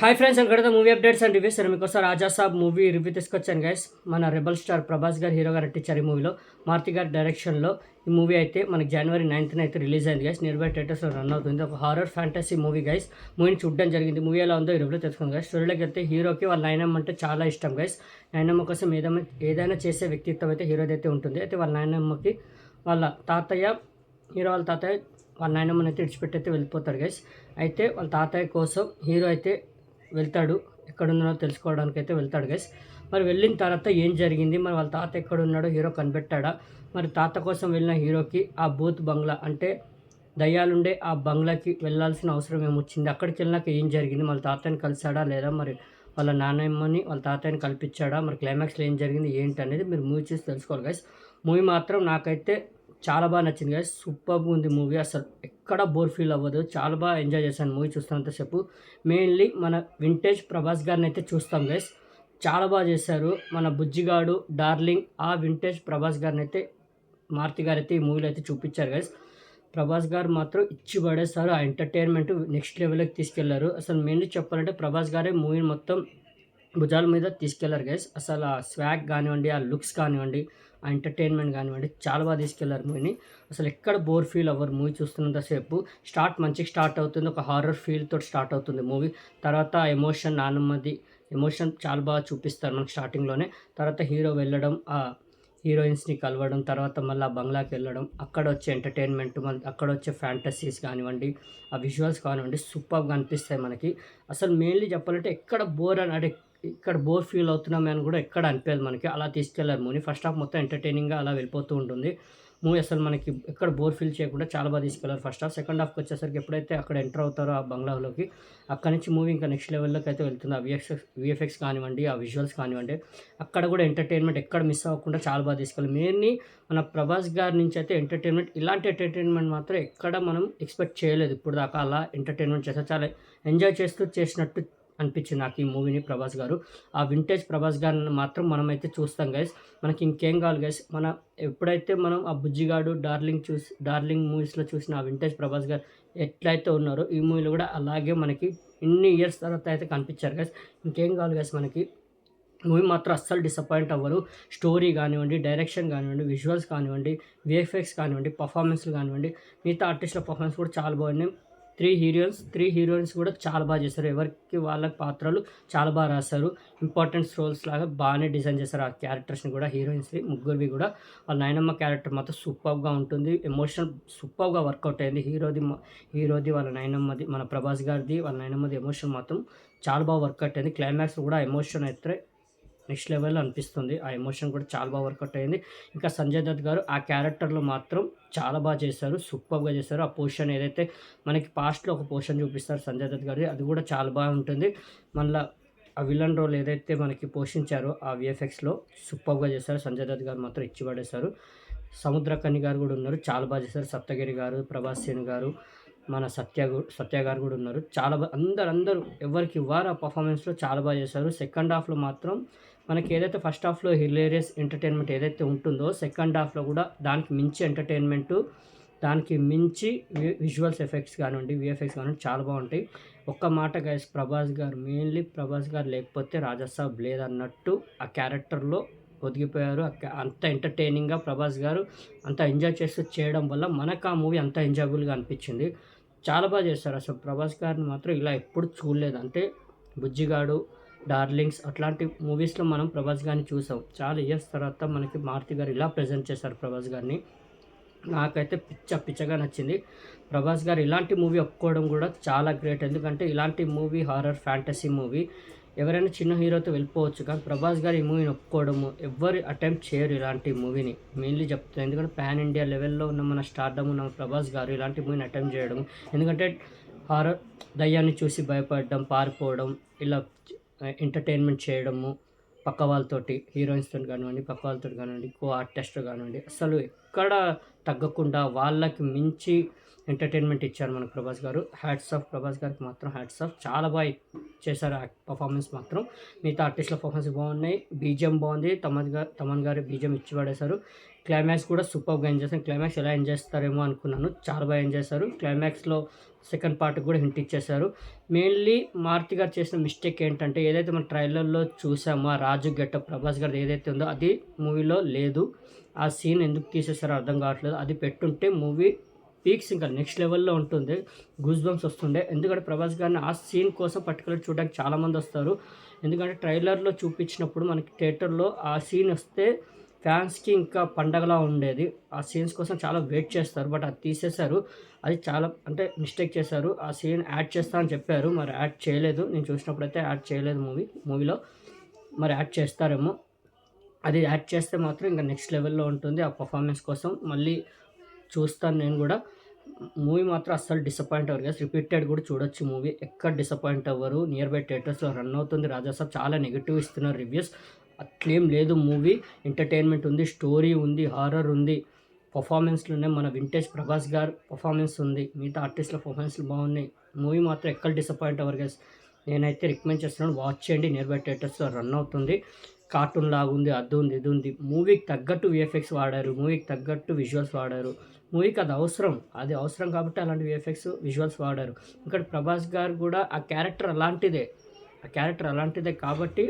Hi friends, welcome movie updates and reviews. నేను మీకోసం రాజా సాబ్ movie review తీసుకొచ్చాను గైస్. మన రెబల్ స్టార్ ప్రభాస్ గారు హీరోగా నటించారు. ఈ మూవీలో మారుతి గారి డైరెక్షన్లో ఈ మూవీ అయితే మనకి జనవరి 9th అయితే రిలీజ్ అయింది గైస్. నియర్ బై థియేటర్స్లో రన్ అవుతుంది. ఒక హారర్ ఫ్యాంటసీ మూవీ గైస్. మూవీని చూడడం జరిగింది. మూవీ ఎలా ఉందో ఈ రివ్యూ తెలుసుకుంది గైస్. స్టోరీలోకి వెళ్తే హీరోకి వాళ్ళ నాయనమ్మ అంటే చాలా ఇష్టం గైస్. నాయనమ్మ కోసం ఏదైనా చేసే వ్యక్తిత్వం అయితే హీరోది అయితే ఉంటుంది. అయితే వాళ్ళ నాయనమ్మకి వాళ్ళ తాతయ్య వాళ్ళ తాతయ్య వాళ్ళ నాయనమ్మని అయితే విడిచిపెట్టి వెళ్ళిపోతాడు గైస్. అయితే వాళ్ళ తాతయ్య కోసం హీరో అయితే వెళ్తాడు. ఎక్కడున్నాడో తెలుసుకోవడానికి అయితే వెళ్తాడు గైస్. మరి వెళ్ళిన తర్వాత ఏం జరిగింది, మరి వాళ్ళ తాత ఎక్కడున్నాడో హీరో కనిపెట్టాడా, మరి తాత కోసం వెళ్ళిన హీరోకి ఆ బూత్ బంగ్లా అంటే దయ్యాలుండే ఆ బంగ్లాకి వెళ్ళాల్సిన అవసరం ఏమొచ్చింది, అక్కడికి వెళ్ళినాక ఏం జరిగింది, వాళ్ళ తాతని కలిసాడా లేదా, మరి వాళ్ళ నాన్నమ్మని వాళ్ళ తాతయ్యని కల్పించాడా, మరి క్లైమాక్స్లో ఏం జరిగింది ఏంటి అనేది మీరు మూవీ చూసి తెలుసుకోవాలి గైస్. మూవీ మాత్రం నాకైతే చాలా బాగా నచ్చింది గైస్. సూపర్గా ఉంది మూవీ. అసలు ఎక్కడ బోర్ ఫీల్ అవ్వదు. చాలా బాగా ఎంజాయ్ చేశాను మూవీ చూస్తున్నంతసేపు. మెయిన్లీ మన వింటేజ్ ప్రభాస్ గారిని అయితే చూస్తాం గైస్. చాలా బాగా చేశారు. మన బుజ్జిగాడు డార్లింగ్ ఆ వింటేజ్ ప్రభాస్ గారిని అయితే మారుతి గారు అయితే ఈ మూవీలో అయితే చూపించారు గైస్. ప్రభాస్ గారు మాత్రం ఇచ్చి పడేస్తారు. ఆ ఎంటర్టైన్మెంట్ నెక్స్ట్ లెవెల్కి తీసుకెళ్లారు. అసలు మెయిన్లీ చెప్పాలంటే ప్రభాస్ గారే మూవీని మొత్తం భుజాల మీద తీసుకెళ్లారు గైస్. అసలు ఆ స్వాగ్ కానివ్వండి, ఆ లుక్స్ కానివ్వండి, ఆ ఎంటర్టైన్మెంట్ కానివ్వండి, చాలా బాగా తీసుకెళ్లారు మూవీని. అసలు ఎక్కడ బోర్ ఫీల్ అవ్వరు మూవీ చూస్తున్నంతసేపు. మంచిగా స్టార్ట్ అవుతుంది. ఒక హారర్ ఫీల్ తోటి స్టార్ట్ అవుతుంది మూవీ. తర్వాత ఎమోషన్, నానమ్మది ఎమోషన్ చాలా బాగా చూపిస్తారు మనకి స్టార్టింగ్లోనే. తర్వాత హీరో వెళ్ళడం, ఆ హీరోయిన్స్ని కలవడం, తర్వాత మళ్ళీ ఆ బంగ్లాకి వెళ్ళడం, అక్కడ వచ్చే ఎంటర్టైన్మెంట్, అక్కడ వచ్చే ఫ్యాంటసీస్ కానివ్వండి, ఆ విజువల్స్ కానివ్వండి, సూపర్గా అనిపిస్తాయి మనకి. అసలు మెయిన్లీ చెప్పాలంటే ఎక్కడ బోర్ అని ఇక్కడ బోర్ ఫీల్ అవుతున్నామే అని కూడా ఎక్కడ అనిపించదు మనకి. అలా తీసుకెళ్లారు మూవీ. ఫస్ట్ హాఫ్ మొత్తం ఎంటర్టైనింగ్గా అలా వెళ్ళిపోతూ ఉంటుంది మూవీ. అసలు మనకి ఎక్కడ బోర్ ఫీల్ చేయకుండా చాలా బాగా తీసుకెళ్లారు ఫస్ట్ హాఫ్. సెకండ్ హాఫ్కి వచ్చేసరికి ఎప్పుడైతే అక్కడ ఎంటర్ అవుతారో ఆ బంగ్లాలోకి, అక్కడి నుంచి మూవీ ఇంకా నెక్స్ట్ లెవెల్లోకి అయితే వెళ్తుంది. ఆ విఎఫ్ఎక్స్ కానివ్వండి, ఆ విజువల్స్ కానివ్వండి, అక్కడ కూడా ఎంటర్టైన్మెంట్ ఎక్కడ మిస్ అవ్వకుండా చాలా బాగా తీసుకెళ్ళారు. మెయిన్లీ మన ప్రభాస్ గారి నుంచి అయితే ఇలాంటి ఎంటర్టైన్మెంట్ మాత్రం ఎక్కడ మనం ఎక్స్పెక్ట్ చేయలేదు ఇప్పుడు దాకా. అలా ఎంటర్టైన్మెంట్ చేస్తారు. చాలా ఎంజాయ్ చేసినట్టు అనిపించింది నాకు ఈ మూవీని ప్రభాస్ గారు. ఆ వింటేజ్ ప్రభాస్ గారిని మాత్రం మనమైతే చూస్తాం గైస్. మనకి ఇంకేం కావాలి గైస్. ఎప్పుడైతే మనం ఆ బుజ్జిగాడు డార్లింగ్ మూవీస్లో చూసిన ఆ వింటేజ్ ప్రభాస్ గారు ఎట్లయితే ఉన్నారో ఈ మూవీలో కూడా అలాగే మనకి ఇన్ని ఇయర్స్ తర్వాత అయితే కనిపించారు గైస్. ఇంకేం కావాలి గైస్ మనకి. మూవీ మాత్రం అస్సలు డిసప్పాయింట్ అవ్వరు. స్టోరీ కానివ్వండి, డైరెక్షన్ కానివ్వండి, విజువల్స్ కానివ్వండి, విఎఫ్ఎక్స్ కానివ్వండి, పర్ఫార్మెన్స్లు కానివ్వండి, మిగతా ఆర్టిస్టుల పర్ఫార్మెన్స్ కూడా చాలా బాగున్నాయి. త్రీ హీరోయిన్స్ కూడా చాలా బాగా చేశారు. ఎవరికి వాళ్ళ పాత్రలు చాలా బాగా రాశారు. ఇంపార్టెంట్ రోల్స్ లాగా బాగానే డిజైన్ చేశారు ఆ క్యారెక్టర్స్ని కూడా. హీరోయిన్స్ని ముగ్గురివి కూడా. వాళ్ళ నాయనమ్మ క్యారెక్టర్ మాత్రం సూపర్గా ఉంటుంది. ఎమోషన్ సూపర్గా వర్కౌట్ అయింది. హీరోది వాళ్ళ నాయనమ్మది, మన ప్రభాస్ గారిది వాళ్ళ నాయనమ్మది ఎమోషన్ మాత్రం చాలా బాగా వర్కౌట్ అయింది. క్లైమాక్స్ కూడా ఎమోషన్ అయితే నెక్స్ట్ లెవెల్లో అనిపిస్తుంది. ఆ ఎమోషన్ కూడా చాలా బాగా వర్కౌట్ అయింది. ఇంకా సంజయ్ దత్ గారు ఆ క్యారెక్టర్లో మాత్రం చాలా బాగా చేశారు. సూపర్గా చేశారు. ఆ పోర్షన్ ఏదైతే మనకి పాస్ట్లో ఒక పోర్షన్ చూపిస్తారు సంజయ్ దత్ గారి, అది కూడా చాలా బాగుంటుంది. మళ్ళీ ఆ విలన్ రోల్ ఏదైతే మనకి పోషించారో ఆ విఎఫ్ఎక్స్లో సూపర్గా చేశారు. సంజయ్ దత్ గారు మాత్రం ఇచ్చి పడేశారు. సముద్రకని గారు కూడా ఉన్నారు, చాలా బాగా చేశారు. సప్తగిరి గారు, ప్రభాస్ సేన్ గారు, మన సత్య గారు కూడా ఉన్నారు. చాలా బాగా అందరూ ఎవరికి వారు ఆ పర్ఫార్మెన్స్లో చాలా బాగా చేశారు. సెకండ్ హాఫ్లో మాత్రం మనకి ఏదైతే ఫస్ట్ హాఫ్లో హిలేరియస్ ఎంటర్టైన్మెంట్ ఏదైతే ఉంటుందో సెకండ్ హాఫ్లో కూడా దానికి మించి ఎంటర్టైన్మెంటు, దానికి మించి విజువల్స్ ఎఫెక్ట్స్ కానివ్వండి, విఎఫ్ఎక్స్ కానివ్వండి చాలా బాగుంటాయి. ఒక్క మాట గైస్, మెయిన్లీ ప్రభాస్ గారు లేకపోతే రాజాసాబ్ లేదన్నట్టు ఆ క్యారెక్టర్లో ఒదిగిపోయారు. అంత ఎంటర్టైనింగ్గా ప్రభాస్ గారు అంత ఎంజాయ్ చేస్తూ చేయడం వల్ల మనకు ఆ మూవీ అంత ఎంజాయబుల్గా అనిపించింది. చాలా బాగా చేస్తారు. అసలు ప్రభాస్ గారిని మాత్రం ఇలా ఎప్పుడు చూడలేదు. అంటే బుజ్జిగాడు, డార్లింగ్స్ అట్లాంటి మూవీస్లో మనం ప్రభాస్ గారిని చూసాం. చాలా ఇయర్స్ తర్వాత మనకి మారుతి గారు ఇలా ప్రజెంట్ చేశారు ప్రభాస్ గారిని. నాకైతే పిచ్చగా నచ్చింది. ప్రభాస్ గారు ఇలాంటి మూవీ ఒప్పుకోవడం కూడా చాలా గ్రేట్. ఎందుకంటే ఇలాంటి మూవీ హారర్ ఫ్యాంటసీ మూవీ ఎవరైనా చిన్న హీరోతో వెళ్ళిపోవచ్చు, కానీ ప్రభాస్ గారు ఈ మూవీని ఒప్పుకోవడము ఎవరు అటెంప్ట్ చేయరు ఇలాంటి మూవీని. మెయిన్లీ చెప్తాను ఎందుకంటే పాన్ ఇండియా లెవెల్లో ఉన్న మన స్టార్డమ్ ఉన్న ప్రభాస్ గారు ఇలాంటి మూవీని అటెంప్ట్ చేయడం. ఎందుకంటే హారర్ దయ్యాన్ని చూసి భయపడడం, పారిపోవడం, ఇలా ఎంటర్టైన్మెంట్ చేయడము పక్క వాళ్ళతోటి, హీరోయిన్స్తో కానివ్వండి, పక్క వాళ్ళతో కానివ్వండి, కో ఆర్టిస్ట్ కానివ్వండి, అసలు ఎక్కడ తగ్గకుండా వాళ్ళకి మించి ఎంటర్టైన్మెంట్ ఇచ్చారు మనకు ప్రభాస్ గారు. హ్యాట్స్ ఆఫ్ ప్రభాస్ గారికి మాత్రం హ్యాట్స్ ఆఫ్. చాలా బాగా చేశారు పర్ఫార్మెన్స్ మాత్రం. మిగతా ఆర్టిస్టుల పర్ఫార్మెన్స్ బాగున్నాయి, బీజిఎం బాగుంది, తమన్ గారు బీజిఎం ఇచ్చి పడేశారు. క్లైమాక్స్ కూడా సూపర్గా ఎంజాయ్ చేశాను. క్లైమాక్స్ ఎలా ఎంజాయ్ చేస్తారేమో అనుకున్నాను, చాలా బాగా ఎంజాయ్ చేశారు. క్లైమాక్స్లో సెకండ్ పార్ట్ కూడా హింట్ ఇచ్చేశారు. మెయిన్లీ మారుతి గారు చేసిన మిస్టేక్ ఏంటంటే, ఏదైతే మన ట్రైలర్లో చూసామో ఆ రాజు గెటప్ ప్రభాస్ గారిది ఏదైతే ఉందో అది మూవీలో లేదు. ఆ సీన్ ఎందుకు తీసేసారో అర్థం కావట్లేదు. అది పెట్టుంటే మూవీ పీక్స్ ఇంకా నెక్స్ట్ లెవెల్లో ఉంటుంది, గూస్ బంప్స్ వస్తుండే. ఎందుకంటే ప్రభాస్ గారిని ఆ సీన్ కోసం పర్టికులర్ చూడడానికి చాలామంది వస్తారు. ఎందుకంటే ట్రైలర్లో చూపించినప్పుడు మనకి థియేటర్లో ఆ సీన్ వస్తే ఫ్యాన్స్కి ఇంకా పండగలా ఉండేది. ఆ సీన్స్ కోసం చాలా వెయిట్ చేస్తారు, బట్ అది తీసేశారు. అది చాలా అంటే మిస్టేక్ చేశారు. ఆ సీన్ యాడ్ చేస్తా అని చెప్పారు, మరి యాడ్ చేయలేదు. నేను చూసినప్పుడైతే యాడ్ చేయలేదు మూవీలో. మరి యాడ్ చేస్తారేమో. అది యాడ్ చేస్తే మాత్రం ఇంకా నెక్స్ట్ లెవెల్లో ఉంటుంది. ఆ పర్ఫార్మెన్స్ కోసం మళ్ళీ చూస్తాను నేను కూడా. మూవీ మాత్రం అస్సలు డిసప్పాయింట్ అవ్వరు గైస్. రిపీటెడ్ కూడా చూడొచ్చు మూవీ, ఎక్కడ డిసప్పాయింట్ అవ్వరు. నియర్ బై థియేటర్స్లో రన్ అవుతుంది. రాజాసాబ్ చాలా నెగిటివ్ ఇస్తున్నారు రివ్యూస్. అట్లేం లేదు, మూవీ ఎంటర్టైన్మెంట్ ఉంది, స్టోరీ ఉంది, హారర్ ఉంది, పర్ఫార్మెన్స్లోనే మన వింటేజ్ ప్రభాస్ గారు పర్ఫార్మెన్స్ ఉంది, మిగతా ఆర్టిస్టుల పర్ఫార్మెన్స్లు బాగున్నాయి. మూవీ మాత్రం ఎక్కడ డిసప్పాయింట్ అవ్వరు గైస్. నేనైతే రికమెండ్ చేస్తున్నాను, వాచ్ చేయండి. నియర్ బై థియేటర్స్లో రన్ అవుతుంది. కార్టూన్ లాగా ఉంది, అది ఉంది, ఇది ఉంది. మూవీకి తగ్గట్టు విఎఫ్ఎక్స్ వాడారు, మూవీకి తగ్గట్టు విజువల్స్ వాడారు. మూవీకి అది అవసరం కాబట్టి అలాంటి విఎఫ్ఎక్స్ విజువల్స్ వాడారు. ఇక్కడ ప్రభాస్ గారు కూడా ఆ క్యారెక్టర్ అలాంటిదే కాబట్టి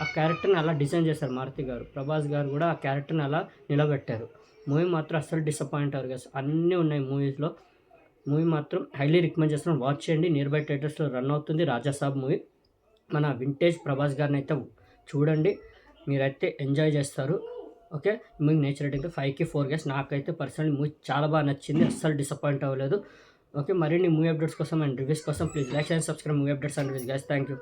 ఆ క్యారెక్టర్ని అలా డిజైన్ చేశారు మారుతి గారు. ప్రభాస్ గారు కూడా ఆ క్యారెక్టర్ని అలా నిలబెట్టారు. మూవీ మాత్రం అస్సలు డిసప్పాయింట్ అవ్వరు గైస్. అన్నీ ఉన్నాయి మూవీస్లో. మూవీ మాత్రం హైలీ రికమెండ్ చేస్తున్నాను, వాచ్ చేయండి. నియర్ బై థియేటర్స్లో రన్ అవుతుంది రాజాసాబ్ మూవీ. మన వింటేజ్ ప్రభాస్ గారిని అయితే చూడండి, మీరైతే ఎంజాయ్ చేస్తారు. ఓకే, మీకు నేచర్ రేటింగ్ 5కి 4 గైస్. నాకైతే పర్సనల్లీ మూవీ చాలా బాగా నచ్చింది, అస్సలు డిసప్పాయింట్ అవ్వలేదు. ఓకే, మరిన్ని మూవీ అప్డేట్స్ కోసం అండ్ రివ్యూస్ కోసం please like and subscribe movie updates and reviews guys. Thank you.